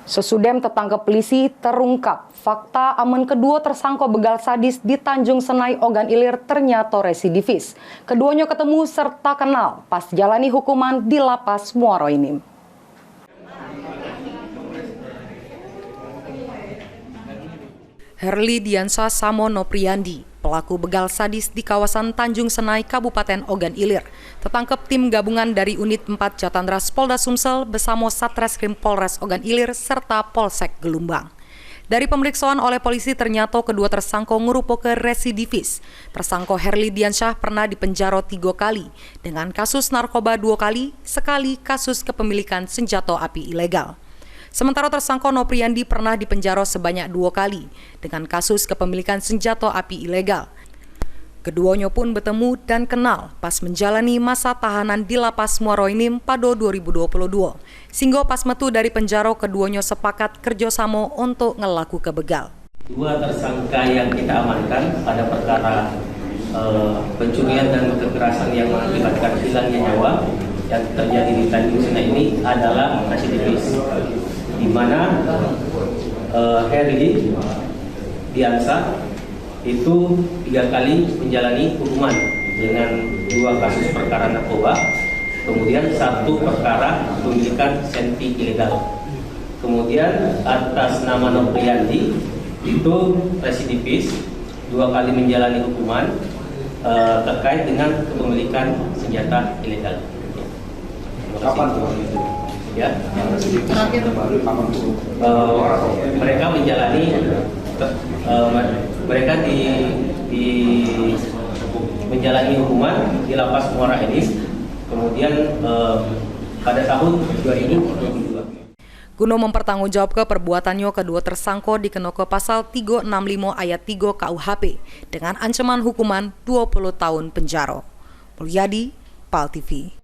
Sesudem tertangkap polisi terungkap fakta aman kedua tersangka begal sadis di Tanjung Senai Ogan Ilir ternyata residivis. Keduanya ketemu serta kenal pas jalani hukuman di Lapas Muaro ini. Herli Diansa Samono Priyandi, pelaku begal sadis di kawasan Tanjung Senai, Kabupaten Ogan Ilir, tertangkap tim gabungan dari Unit 4 Jatandras Polda Sumsel bersama Satreskrim Polres Ogan Ilir serta Polsek Gelumbang. Dari pemeriksaan oleh polisi ternyata kedua tersangka merupakan residivis. Tersangka Herli Diansyah pernah dipenjara 3 kali dengan kasus narkoba 2 kali, sekali kasus kepemilikan senjata api ilegal. Sementara tersangka Nopriandi pernah dipenjara sebanyak 2 kali dengan kasus kepemilikan senjata api ilegal. Keduanya pun bertemu dan kenal pas menjalani masa tahanan di Lapas Muaro ini pada 2022. Sehingga pas metu dari penjara keduanya sepakat kerjasama untuk ngelaku kebegal. 2 tersangka yang kita amankan pada perkara pencurian dan kekerasan yang mengakibatkan hilangnya nyawa yang terjadi di Tanjung Senai ini adalah residivis, di mana Herli Diansa itu 3 kali menjalani hukuman dengan 2 kasus perkara narkoba, kemudian 1 perkara kepemilikan senpi ilegal. Kemudian atas nama Nopriandi itu residivis 2 kali menjalani hukuman terkait dengan kepemilikan senjata ilegal. Kapan itu? Ya, mereka menjalani menjalani hukuman di Lapas Muara ini, kemudian pada tahun 2022. Guna mempertanggungjawabkan perbuatannya, kedua tersangka dikenakan pasal 365 ayat 3 KUHP dengan ancaman hukuman 20 tahun penjara. Mulyadi, PAL TV.